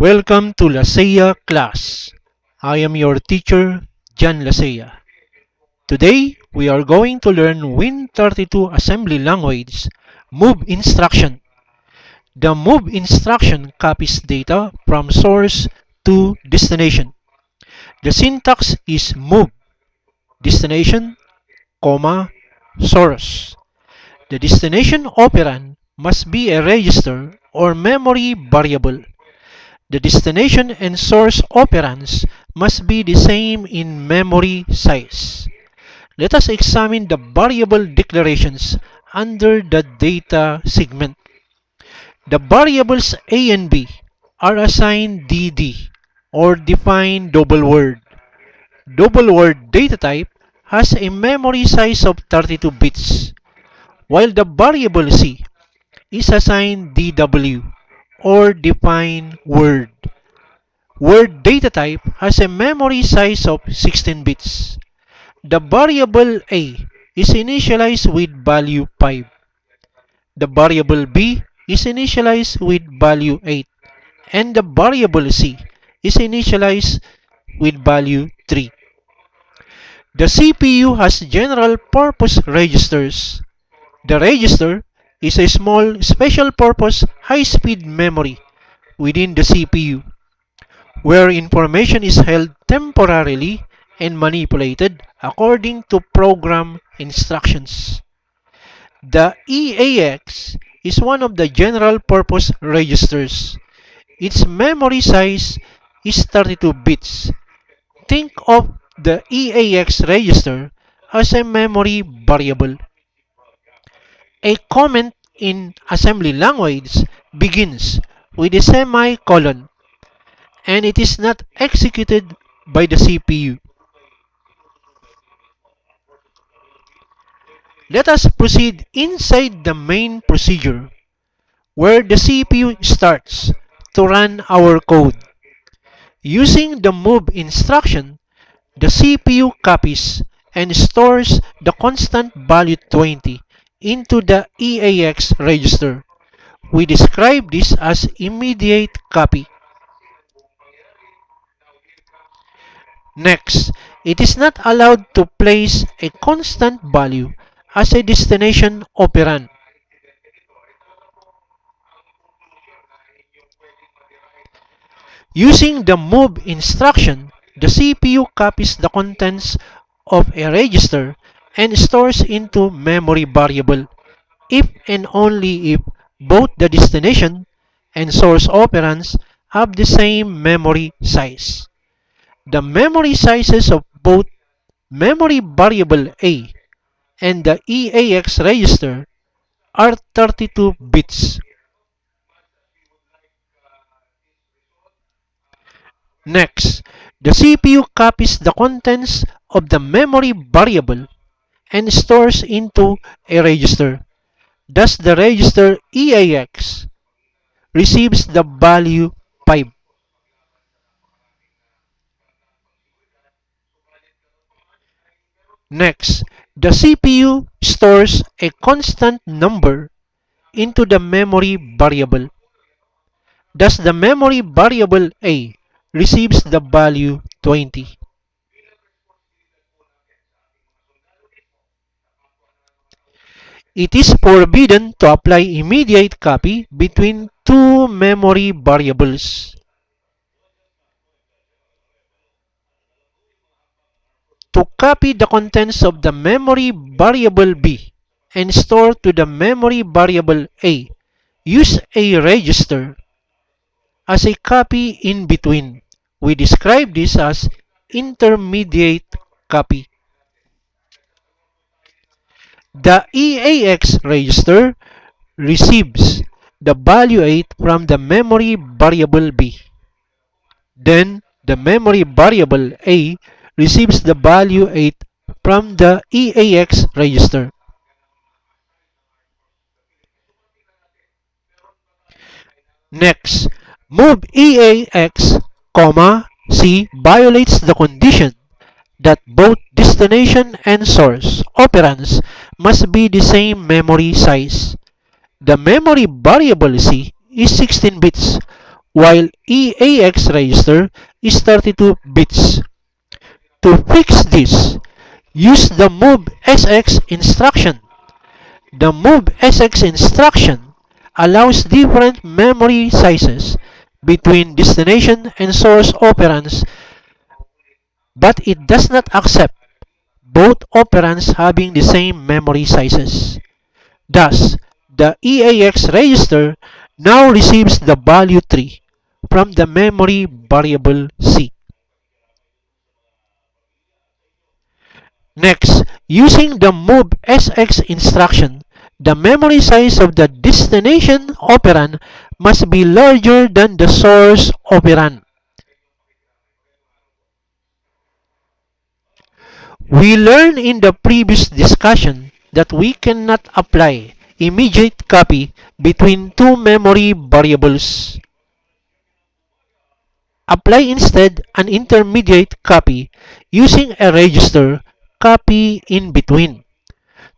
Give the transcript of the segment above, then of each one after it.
Welcome to Lasea class. I am your teacher, Jan Lasea. Today, we are going to learn Win32 assembly language Move Instruction. The Move Instruction copies data from source to destination. The syntax is move, destination, comma, source. The destination operand must be a register or memory variable. The destination and source operands must be the same in memory size. Let us examine the variable declarations under the data segment. The variables A and B are assigned DD or defined double word. Double word data type has a memory size of 32 bits, while the variable C is assigned DW or defined word. Word data type has a memory size of 16 bits. The variable A is initialized with value 5. The variable B is initialized with value 8. And the variable C is initialized with value 3. The CPU has general purpose registers. The register is a small special purpose high-speed memory within the CPU, where information is held temporarily and manipulated according to program instructions. The EAX is one of the general purpose registers. Its memory size is 32 bits. Think of the EAX register as a memory variable. A comment in assembly language begins with a semicolon and it is not executed by the CPU. Let us proceed inside the main procedure where the CPU starts to run our code. Using the move instruction, the CPU copies and stores the constant value 20 into the EAX register. We describe this as immediate copy. Next, it is not allowed to place a constant value as a destination operand. Using the move instruction, the CPU copies the contents of a register and stores into memory variable if and only if both the destination and source operands have the same memory size. The memory sizes of both memory variable A and the EAX register are 32 bits. Next, the CPU copies the contents of the memory variable and stores into a register. Thus, the register EAX receives the value 5. Next, the CPU stores a constant number into the memory variable. Thus, the memory variable A receives the value 20. It is forbidden to apply immediate copy between two memory variables. To copy the contents of the memory variable B and store to the memory variable A, use a register as a copy in between. We describe this as intermediate copy. The EAX register receives the value 8 from the memory variable B. Then, the memory variable A receives the value 8 from the EAX register. Next, move EAX, C violates the condition that both destination and source operands must be the same memory size. The memory variable C is 16 bits, while EAX register is 32 bits. To fix this, use the Move SX instruction. The Move SX instruction allows different memory sizes between destination and source operands, but it does not accept both operands having the same memory sizes. Thus, the EAX register now receives the value 3 from the memory variable C. Next, using the Move SX instruction, the memory size of the destination operand must be larger than the source operand. We learned in the previous discussion that we cannot apply immediate copy between two memory variables. Apply instead an intermediate copy using a register copy in between.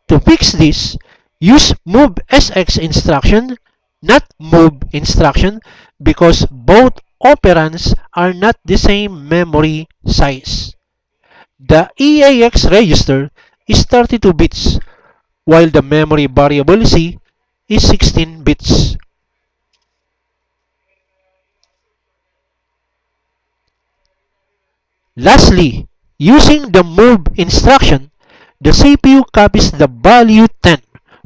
To fix this, use Move SX instruction, not Move instruction, because both operands are not the same memory size. The EAX register is 32 bits, while the memory variable C is 16 bits. Lastly, using the Move instruction, the CPU copies the value 10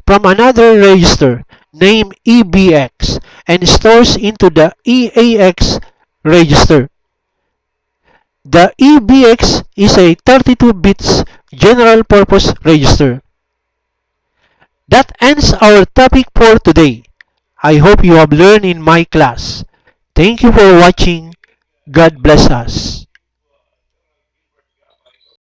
from another register named EBX and stores into the EAX register. The EBX is a 32 bits general purpose register. That ends our topic for today. I hope you have learned in my class. Thank you for watching. God bless us.